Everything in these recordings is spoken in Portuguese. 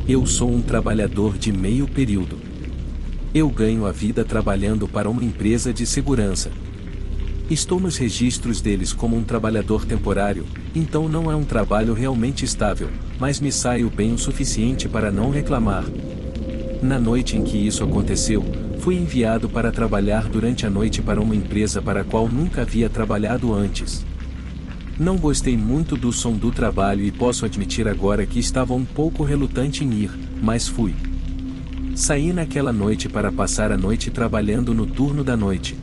Eu sou um trabalhador de meio período. Eu ganho a vida trabalhando para uma empresa de segurança. Estou nos registros deles como um trabalhador temporário, então não é um trabalho realmente estável, mas me saio bem o suficiente para não reclamar. Na noite em que isso aconteceu, fui enviado para trabalhar durante a noite para uma empresa para a qual nunca havia trabalhado antes. Não gostei muito do som do trabalho e posso admitir agora que estava um pouco relutante em ir, mas fui. Saí naquela noite para passar a noite trabalhando no turno da noite.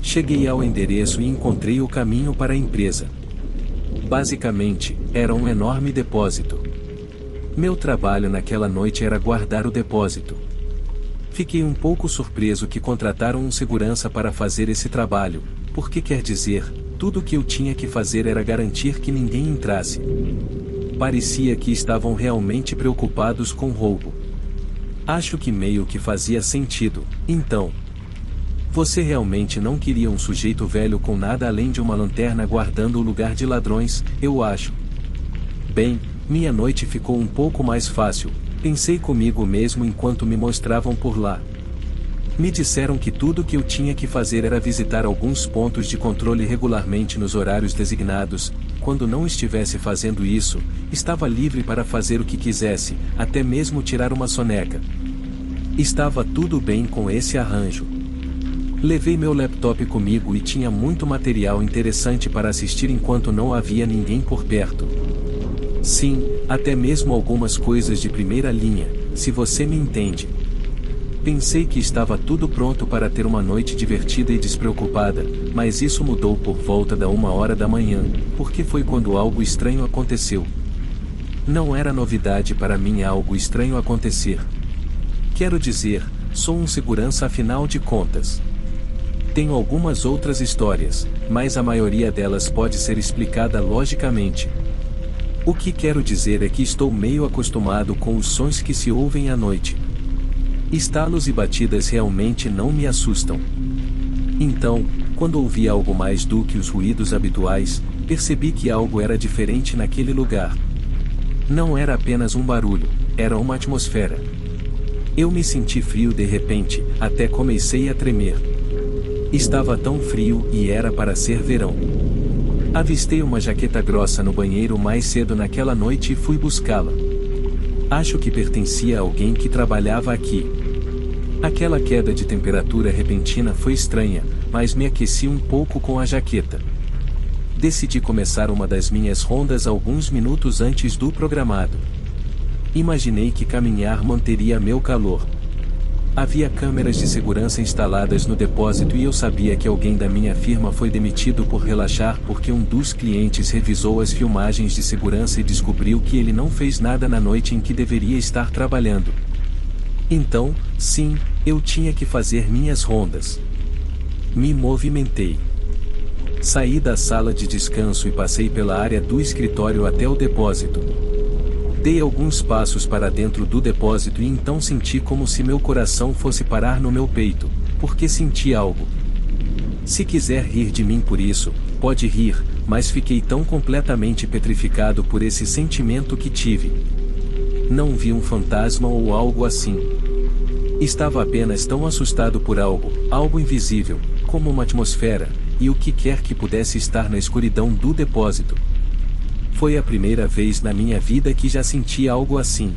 Cheguei ao endereço e encontrei o caminho para a empresa. Basicamente, era um enorme depósito. Meu trabalho naquela noite era guardar o depósito. Fiquei um pouco surpreso que contrataram um segurança para fazer esse trabalho, porque quer dizer, tudo o que eu tinha que fazer era garantir que ninguém entrasse. Parecia que estavam realmente preocupados com roubo. Acho que meio que fazia sentido, então. Você realmente não queria um sujeito velho com nada além de uma lanterna guardando o lugar de ladrões, eu acho. Bem, minha noite ficou um pouco mais fácil, pensei comigo mesmo enquanto me mostravam por lá. Me disseram que tudo o que eu tinha que fazer era visitar alguns pontos de controle regularmente nos horários designados. Quando não estivesse fazendo isso, estava livre para fazer o que quisesse, até mesmo tirar uma soneca. Estava tudo bem com esse arranjo. Levei meu laptop comigo e tinha muito material interessante para assistir enquanto não havia ninguém por perto. Sim, até mesmo algumas coisas de primeira linha, se você me entende. Pensei que estava tudo pronto para ter uma noite divertida e despreocupada, mas isso mudou por volta da 1h da manhã, porque foi quando algo estranho aconteceu. Não era novidade para mim algo estranho acontecer. Quero dizer, sou um segurança afinal de contas. Tenho algumas outras histórias, mas a maioria delas pode ser explicada logicamente. O que quero dizer é que estou meio acostumado com os sons que se ouvem à noite. Estalos e batidas realmente não me assustam. Então, quando ouvi algo mais do que os ruídos habituais, percebi que algo era diferente naquele lugar. Não era apenas um barulho, era uma atmosfera. Eu me senti frio de repente, até comecei a tremer. Estava tão frio e era para ser verão. Avistei uma jaqueta grossa no banheiro mais cedo naquela noite e fui buscá-la. Acho que pertencia a alguém que trabalhava aqui. Aquela queda de temperatura repentina foi estranha, mas me aqueci um pouco com a jaqueta. Decidi começar uma das minhas rondas alguns minutos antes do programado. Imaginei que caminhar manteria meu calor. Havia câmeras de segurança instaladas no depósito e eu sabia que alguém da minha firma foi demitido por relaxar porque um dos clientes revisou as filmagens de segurança e descobriu que ele não fez nada na noite em que deveria estar trabalhando. Então, sim, eu tinha que fazer minhas rondas. Me movimentei. Saí da sala de descanso e passei pela área do escritório até o depósito. Dei alguns passos para dentro do depósito e então senti como se meu coração fosse parar no meu peito, porque senti algo. Se quiser rir de mim por isso, pode rir, mas fiquei tão completamente petrificado por esse sentimento que tive. Não vi um fantasma ou algo assim. Estava apenas tão assustado por algo invisível, como uma atmosfera, e o que quer que pudesse estar na escuridão do depósito. Foi a primeira vez na minha vida que já senti algo assim.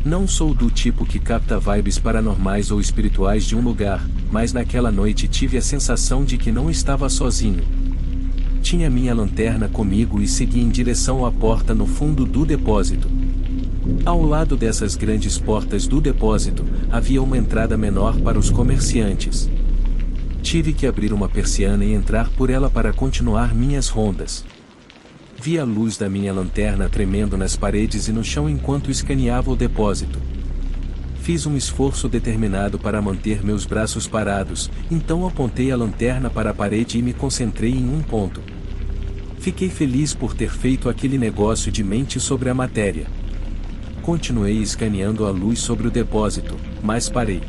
Não sou do tipo que capta vibes paranormais ou espirituais de um lugar, mas naquela noite tive a sensação de que não estava sozinho. Tinha minha lanterna comigo e segui em direção à porta no fundo do depósito. Ao lado dessas grandes portas do depósito, havia uma entrada menor para os comerciantes. Tive que abrir uma persiana e entrar por ela para continuar minhas rondas. Vi a luz da minha lanterna tremendo nas paredes e no chão enquanto escaneava o depósito. Fiz um esforço determinado para manter meus braços parados, então apontei a lanterna para a parede e me concentrei em um ponto. Fiquei feliz por ter feito aquele negócio de mente sobre a matéria. Continuei escaneando a luz sobre o depósito, mas parei.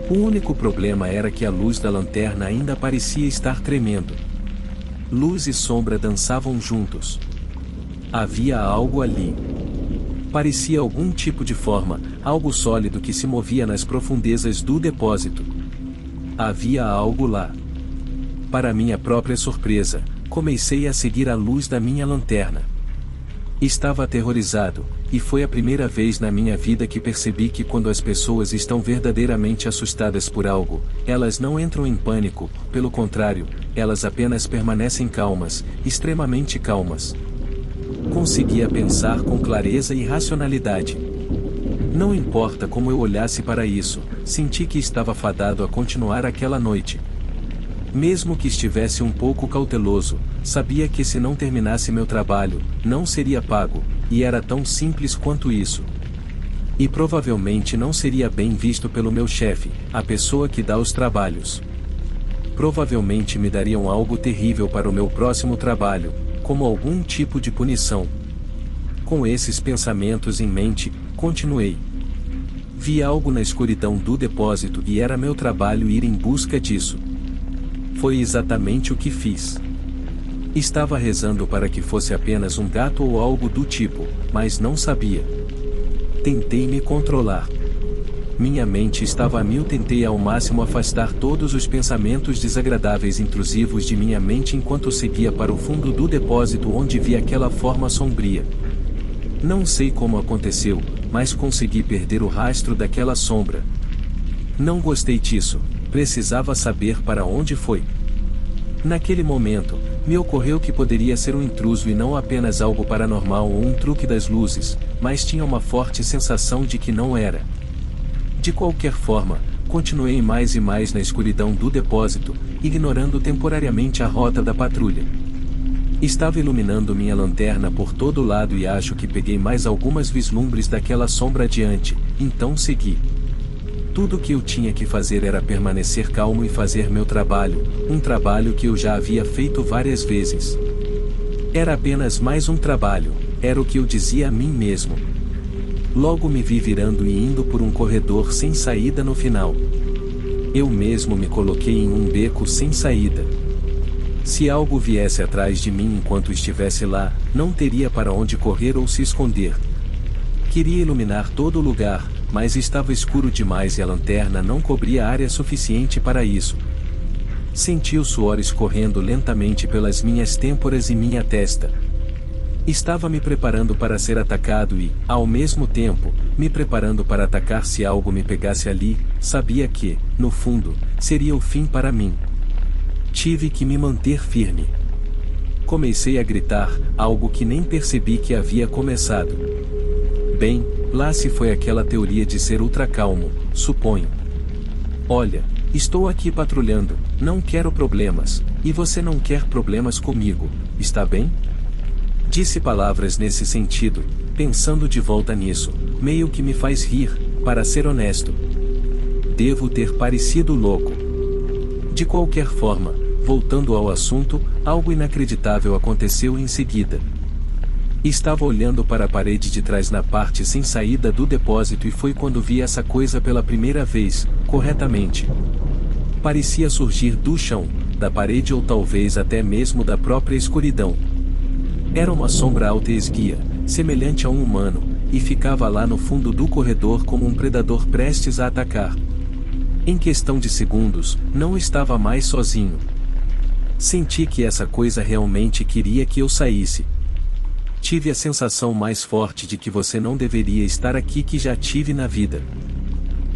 O único problema era que a luz da lanterna ainda parecia estar tremendo. Luz e sombra dançavam juntos. Havia algo ali. Parecia algum tipo de forma, algo sólido que se movia nas profundezas do depósito. Havia algo lá. Para minha própria surpresa, comecei a seguir a luz da minha lanterna. Estava aterrorizado, e foi a primeira vez na minha vida que percebi que quando as pessoas estão verdadeiramente assustadas por algo, elas não entram em pânico, pelo contrário, elas apenas permanecem calmas, extremamente calmas. Conseguia pensar com clareza e racionalidade. Não importa como eu olhasse para isso, senti que estava fadado a continuar aquela noite. Mesmo que estivesse um pouco cauteloso, sabia que se não terminasse meu trabalho, não seria pago, e era tão simples quanto isso. E provavelmente não seria bem visto pelo meu chefe, a pessoa que dá os trabalhos. Provavelmente me dariam algo terrível para o meu próximo trabalho, como algum tipo de punição. Com esses pensamentos em mente, continuei. Vi algo na escuridão do depósito e era meu trabalho ir em busca disso. Foi exatamente o que fiz. Estava rezando para que fosse apenas um gato ou algo do tipo, mas não sabia. Tentei me controlar. Minha mente estava a mil. Tentei ao máximo afastar todos os pensamentos desagradáveis intrusivos de minha mente enquanto seguia para o fundo do depósito onde vi aquela forma sombria. Não sei como aconteceu, mas consegui perder o rastro daquela sombra. Não gostei disso, precisava saber para onde foi. Naquele momento, me ocorreu que poderia ser um intruso e não apenas algo paranormal ou um truque das luzes, mas tinha uma forte sensação de que não era. De qualquer forma, continuei mais e mais na escuridão do depósito, ignorando temporariamente a rota da patrulha. Estava iluminando minha lanterna por todo lado e acho que peguei mais algumas vislumbres daquela sombra adiante, então segui. Tudo o que eu tinha que fazer era permanecer calmo e fazer meu trabalho, um trabalho que eu já havia feito várias vezes. Era apenas mais um trabalho, era o que eu dizia a mim mesmo. Logo me vi virando e indo por um corredor sem saída no final. Eu mesmo me coloquei em um beco sem saída. Se algo viesse atrás de mim enquanto estivesse lá, não teria para onde correr ou se esconder. Queria iluminar todo o lugar, mas estava escuro demais e a lanterna não cobria área suficiente para isso. Senti o suor escorrendo lentamente pelas minhas têmporas e minha testa. Estava me preparando para ser atacado e, ao mesmo tempo, me preparando para atacar se algo me pegasse ali. Sabia que, no fundo, seria o fim para mim. Tive que me manter firme. Comecei a gritar, algo que nem percebi que havia começado. Bem, lá se foi aquela teoria de ser ultra calmo, suponho. Olha, estou aqui patrulhando, não quero problemas, e você não quer problemas comigo, está bem? Disse palavras nesse sentido, pensando de volta nisso, meio que me faz rir, para ser honesto. Devo ter parecido louco. De qualquer forma, voltando ao assunto, algo inacreditável aconteceu em seguida. Estava olhando para a parede de trás na parte sem saída do depósito e foi quando vi essa coisa pela primeira vez, corretamente. Parecia surgir do chão, da parede ou talvez até mesmo da própria escuridão. Era uma sombra alta e esguia, semelhante a um humano, e ficava lá no fundo do corredor como um predador prestes a atacar. Em questão de segundos, não estava mais sozinho. Senti que essa coisa realmente queria que eu saísse. Tive a sensação mais forte de que você não deveria estar aqui que já tive na vida.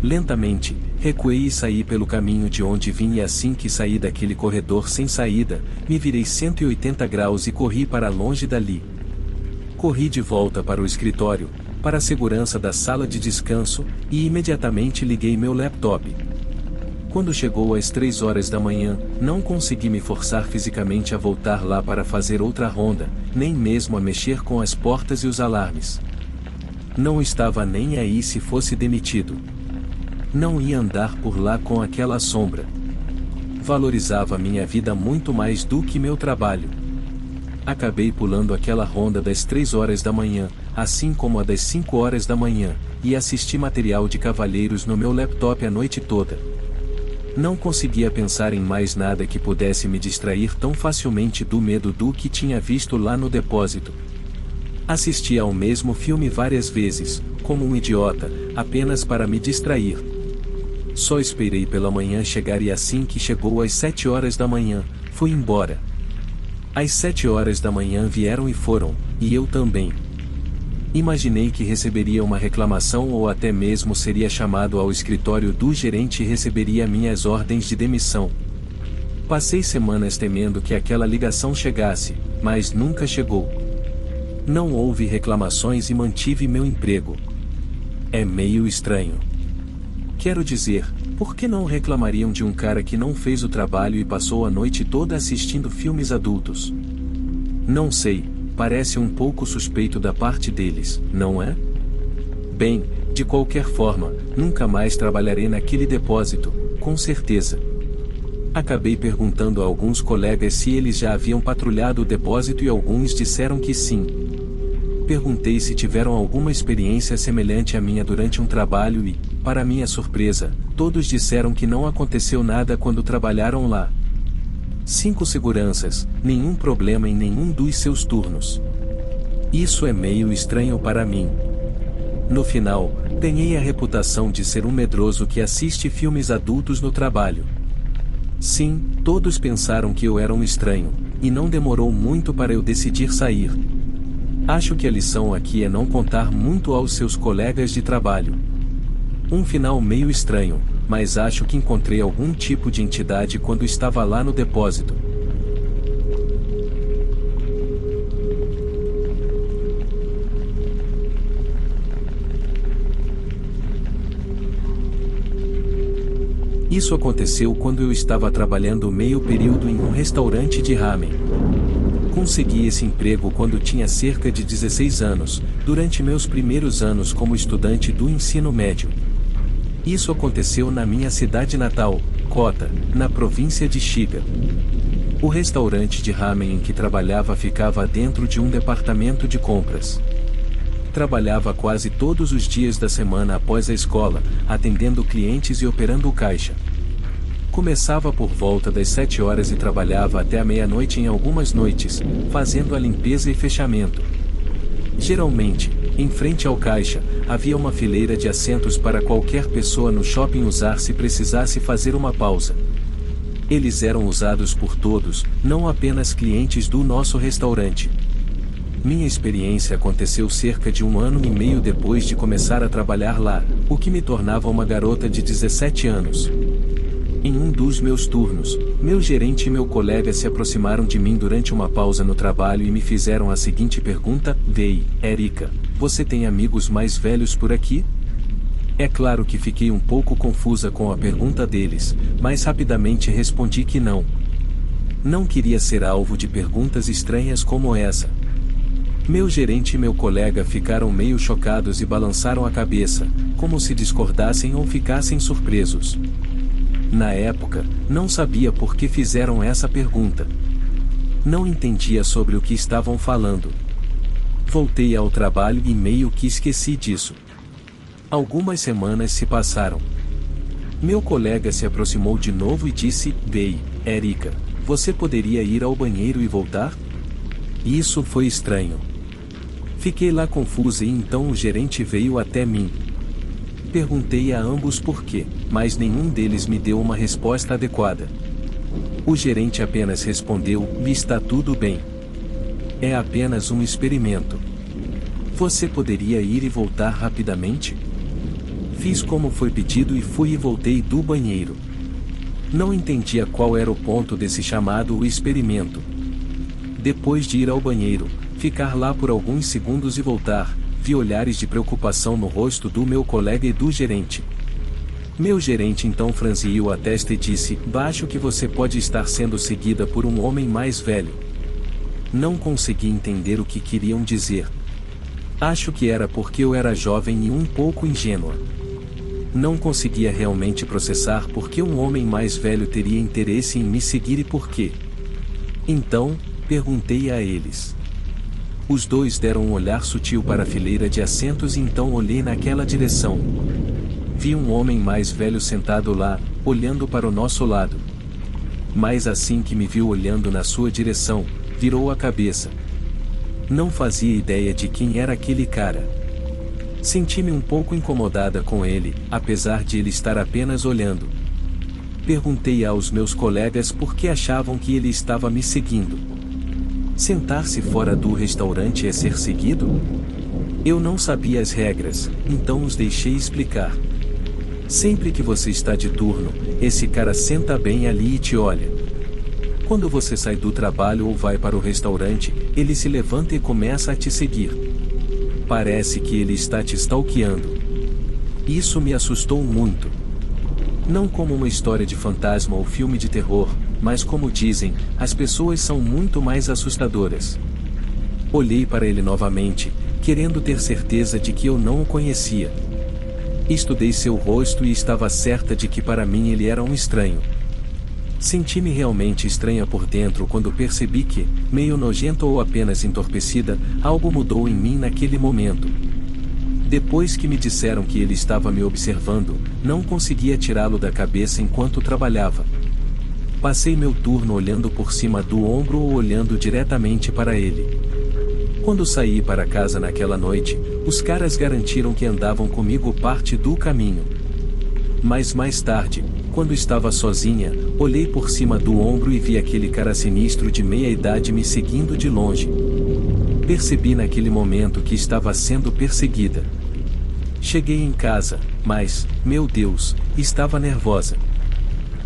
Lentamente, recuei e saí pelo caminho de onde vim e assim que saí daquele corredor sem saída, me virei 180 graus e corri para longe dali. Corri de volta para o escritório, para a segurança da sala de descanso, e imediatamente liguei meu laptop. Quando chegou às 3 horas da manhã, não consegui me forçar fisicamente a voltar lá para fazer outra ronda, nem mesmo a mexer com as portas e os alarmes. Não estava nem aí se fosse demitido. Não ia andar por lá com aquela sombra. Valorizava minha vida muito mais do que meu trabalho. Acabei pulando aquela ronda das 3 horas da manhã, assim como a das 5 horas da manhã, e assisti material de Cavaleiros no meu laptop a noite toda. Não conseguia pensar em mais nada que pudesse me distrair tão facilmente do medo do que tinha visto lá no depósito. Assisti ao mesmo filme várias vezes, como um idiota, apenas para me distrair. Só esperei pela manhã chegar e assim que chegou às 7 horas da manhã, fui embora. Às 7 horas da manhã vieram e foram, e eu também. Imaginei que receberia uma reclamação ou até mesmo seria chamado ao escritório do gerente e receberia minhas ordens de demissão. Passei semanas temendo que aquela ligação chegasse, mas nunca chegou. Não houve reclamações e mantive meu emprego. É meio estranho. Quero dizer, por que não reclamariam de um cara que não fez o trabalho e passou a noite toda assistindo filmes adultos? Não sei, parece um pouco suspeito da parte deles, não é? Bem, de qualquer forma, nunca mais trabalharei naquele depósito, com certeza. Acabei perguntando a alguns colegas se eles já haviam patrulhado o depósito e alguns disseram que sim. Perguntei se tiveram alguma experiência semelhante à minha durante um trabalho e, para minha surpresa, todos disseram que não aconteceu nada quando trabalharam lá. 5 seguranças, nenhum problema em nenhum dos seus turnos. Isso é meio estranho para mim. No final, ganhei a reputação de ser um medroso que assiste filmes adultos no trabalho. Sim, todos pensaram que eu era um estranho, e não demorou muito para eu decidir sair. Acho que a lição aqui é não contar muito aos seus colegas de trabalho. Um final meio estranho, mas acho que encontrei algum tipo de entidade quando estava lá no depósito. Isso aconteceu quando eu estava trabalhando meio período em um restaurante de ramen. Consegui esse emprego quando tinha cerca de 16 anos, durante meus primeiros anos como estudante do ensino médio. Isso aconteceu na minha cidade natal, Kota, na província de Shiga. O restaurante de ramen em que trabalhava ficava dentro de um departamento de compras. Trabalhava quase todos os dias da semana após a escola, atendendo clientes e operando o caixa. Começava por volta das 7 horas e trabalhava até a meia-noite em algumas noites, fazendo a limpeza e fechamento. Geralmente, em frente ao caixa, havia uma fileira de assentos para qualquer pessoa no shopping usar se precisasse fazer uma pausa. Eles eram usados por todos, não apenas clientes do nosso restaurante. Minha experiência aconteceu cerca de 1 ano e meio depois de começar a trabalhar lá, o que me tornava uma garota de 17 anos. Em um dos meus turnos, meu gerente e meu colega se aproximaram de mim durante uma pausa no trabalho e me fizeram a seguinte pergunta: "Vei, Erika, você tem amigos mais velhos por aqui?" É claro que fiquei um pouco confusa com a pergunta deles, mas rapidamente respondi que não. Não queria ser alvo de perguntas estranhas como essa. Meu gerente e meu colega ficaram meio chocados e balançaram a cabeça, como se discordassem ou ficassem surpresos. Na época, não sabia por que fizeram essa pergunta. Não entendia sobre o que estavam falando. Voltei ao trabalho e meio que esqueci disso. Algumas semanas se passaram. Meu colega se aproximou de novo e disse: "Vei, Erika, você poderia ir ao banheiro e voltar?" Isso foi estranho. Fiquei lá confusa e então o gerente veio até mim. Perguntei a ambos por quê, mas nenhum deles me deu uma resposta adequada. O gerente apenas respondeu: "Está tudo bem. É apenas um experimento. Você poderia ir e voltar rapidamente?" Fiz como foi pedido e fui e voltei do banheiro. Não entendia qual era o ponto desse chamado experimento. Depois de ir ao banheiro, ficar lá por alguns segundos e voltar, vi olhares de preocupação no rosto do meu colega e do gerente. Meu gerente então franziu a testa e disse: "Acho que você pode estar sendo seguida por um homem mais velho." Não consegui entender o que queriam dizer. Acho que era porque eu era jovem e um pouco ingênua. Não conseguia realmente processar por que um homem mais velho teria interesse em me seguir e por quê. Então, perguntei a eles. Os dois deram um olhar sutil para a fileira de assentos e então olhei naquela direção. Vi um homem mais velho sentado lá, olhando para o nosso lado. Mas assim que me viu olhando na sua direção, virou a cabeça. Não fazia ideia de quem era aquele cara. Senti-me um pouco incomodada com ele, apesar de ele estar apenas olhando. Perguntei aos meus colegas por que achavam que ele estava me seguindo. Sentar-se fora do restaurante é ser seguido? Eu não sabia as regras, então os deixei explicar. Sempre que você está de turno, esse cara senta bem ali e te olha. Quando você sai do trabalho ou vai para o restaurante, ele se levanta e começa a te seguir. Parece que ele está te stalkeando. Isso me assustou muito. Não como uma história de fantasma ou filme de terror, mas como dizem, as pessoas são muito mais assustadoras. Olhei para ele novamente, querendo ter certeza de que eu não o conhecia. Estudei seu rosto e estava certa de que para mim ele era um estranho. Senti-me realmente estranha por dentro quando percebi que, meio nojenta ou apenas entorpecida, algo mudou em mim naquele momento. Depois que me disseram que ele estava me observando, não conseguia tirá-lo da cabeça enquanto trabalhava. Passei meu turno olhando por cima do ombro ou olhando diretamente para ele. Quando saí para casa naquela noite, os caras garantiram que andavam comigo parte do caminho. Mas mais tarde, quando estava sozinha, olhei por cima do ombro e vi aquele cara sinistro de meia-idade me seguindo de longe. Percebi naquele momento que estava sendo perseguida. Cheguei em casa, mas, meu Deus, estava nervosa.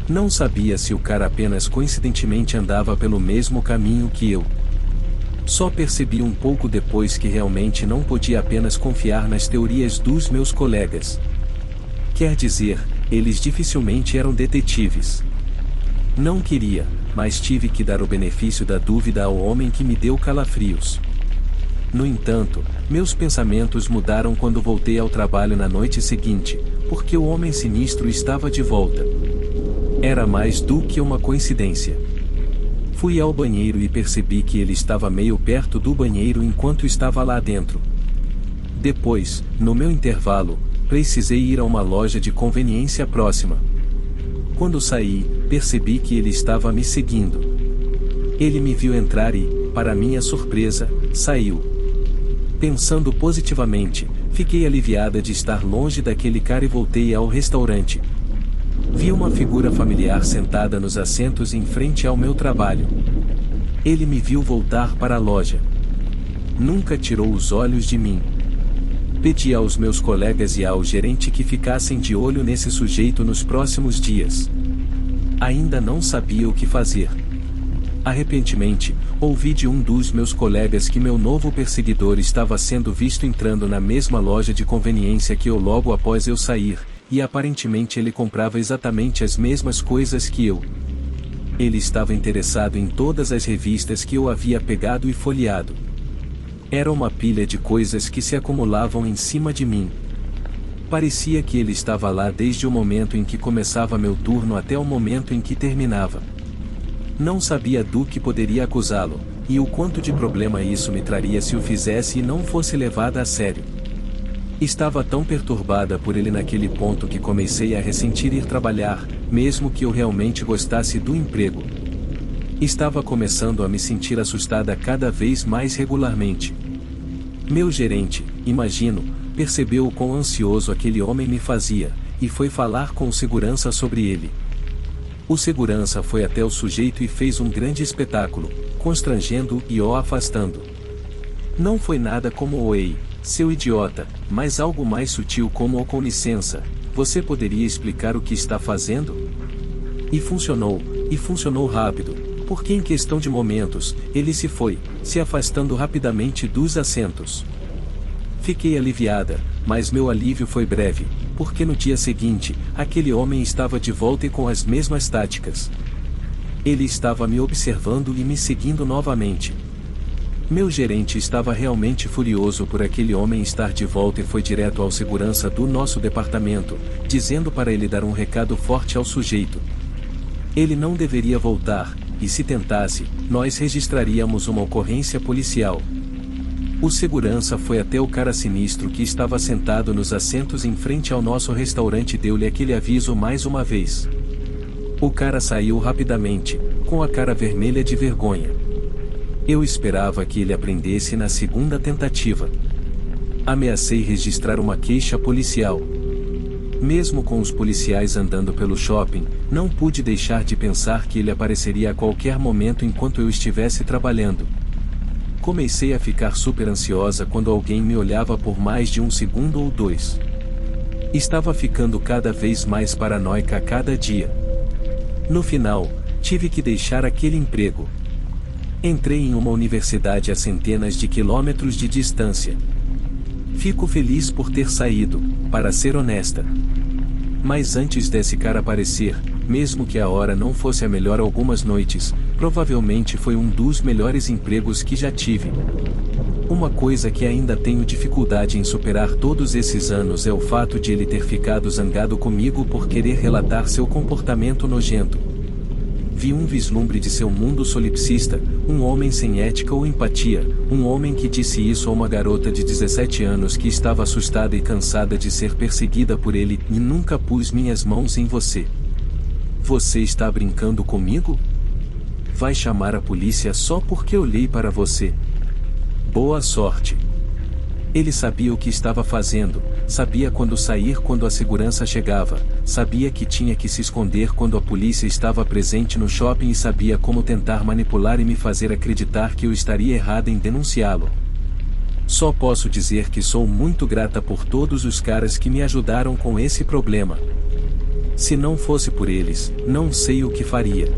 Não sabia se o cara apenas coincidentemente andava pelo mesmo caminho que eu. Só percebi um pouco depois que realmente não podia apenas confiar nas teorias dos meus colegas. Quer dizer, eles dificilmente eram detetives. Não queria, mas tive que dar o benefício da dúvida ao homem que me deu calafrios. No entanto, meus pensamentos mudaram quando voltei ao trabalho na noite seguinte, porque o homem sinistro estava de volta. Era mais do que uma coincidência. Fui ao banheiro e percebi que ele estava meio perto do banheiro enquanto estava lá dentro. Depois, no meu intervalo, precisei ir a uma loja de conveniência próxima. Quando saí, percebi que ele estava me seguindo. Ele me viu entrar e, para minha surpresa, saiu. Pensando positivamente, fiquei aliviada de estar longe daquele cara e voltei ao restaurante. Vi uma figura familiar sentada nos assentos em frente ao meu trabalho. Ele me viu voltar para a loja. Nunca tirou os olhos de mim. Pedi aos meus colegas e ao gerente que ficassem de olho nesse sujeito nos próximos dias. Ainda não sabia o que fazer. Arrepentemente, ouvi de um dos meus colegas que meu novo perseguidor estava sendo visto entrando na mesma loja de conveniência que eu logo após eu sair, e aparentemente ele comprava exatamente as mesmas coisas que eu. Ele estava interessado em todas as revistas que eu havia pegado e folheado. Era uma pilha de coisas que se acumulavam em cima de mim. Parecia que ele estava lá desde o momento em que começava meu turno até o momento em que terminava. Não sabia do que poderia acusá-lo, e o quanto de problema isso me traria se o fizesse e não fosse levada a sério. Estava tão perturbada por ele naquele ponto que comecei a ressentir ir trabalhar, mesmo que eu realmente gostasse do emprego. Estava começando a me sentir assustada cada vez mais regularmente. Meu gerente, imagino, percebeu o quão ansioso aquele homem me fazia, e foi falar com o segurança sobre ele. O segurança foi até o sujeito e fez um grande espetáculo, constrangendo-o e o afastando. Não foi nada como o "Ei, seu idiota", mas algo mais sutil como o "Com licença, você poderia explicar o que está fazendo?" E funcionou rápido, porque em questão de momentos, ele se foi, se afastando rapidamente dos assentos. Fiquei aliviada, mas meu alívio foi breve, porque no dia seguinte, aquele homem estava de volta e com as mesmas táticas. Ele estava me observando e me seguindo novamente. Meu gerente estava realmente furioso por aquele homem estar de volta e foi direto ao segurança do nosso departamento, dizendo para ele dar um recado forte ao sujeito. Ele não deveria voltar, e se tentasse, nós registraríamos uma ocorrência policial. O segurança foi até o cara sinistro que estava sentado nos assentos em frente ao nosso restaurante e deu-lhe aquele aviso mais uma vez. O cara saiu rapidamente, com a cara vermelha de vergonha. Eu esperava que ele aprendesse na segunda tentativa. Ameacei registrar uma queixa policial. Mesmo com os policiais andando pelo shopping, não pude deixar de pensar que ele apareceria a qualquer momento enquanto eu estivesse trabalhando. Comecei a ficar super ansiosa quando alguém me olhava por mais de um segundo ou dois. Estava ficando cada vez mais paranoica a cada dia. No final, tive que deixar aquele emprego. Entrei em uma universidade a centenas de quilômetros de distância. Fico feliz por ter saído, para ser honesta. Mas antes desse cara aparecer, mesmo que a hora não fosse a melhor algumas noites, provavelmente foi um dos melhores empregos que já tive. Uma coisa que ainda tenho dificuldade em superar todos esses anos é o fato de ele ter ficado zangado comigo por querer relatar seu comportamento nojento. Vi um vislumbre de seu mundo solipsista, um homem sem ética ou empatia, um homem que disse isso a uma garota de 17 anos que estava assustada e cansada de ser perseguida por ele, e nunca pus minhas mãos em você. Você está brincando comigo? Vai chamar a polícia só porque olhei para você. Boa sorte. Ele sabia o que estava fazendo, sabia quando sair quando a segurança chegava, sabia que tinha que se esconder quando a polícia estava presente no shopping e sabia como tentar manipular e me fazer acreditar que eu estaria errada em denunciá-lo. Só posso dizer que sou muito grata por todos os caras que me ajudaram com esse problema. Se não fosse por eles, não sei o que faria.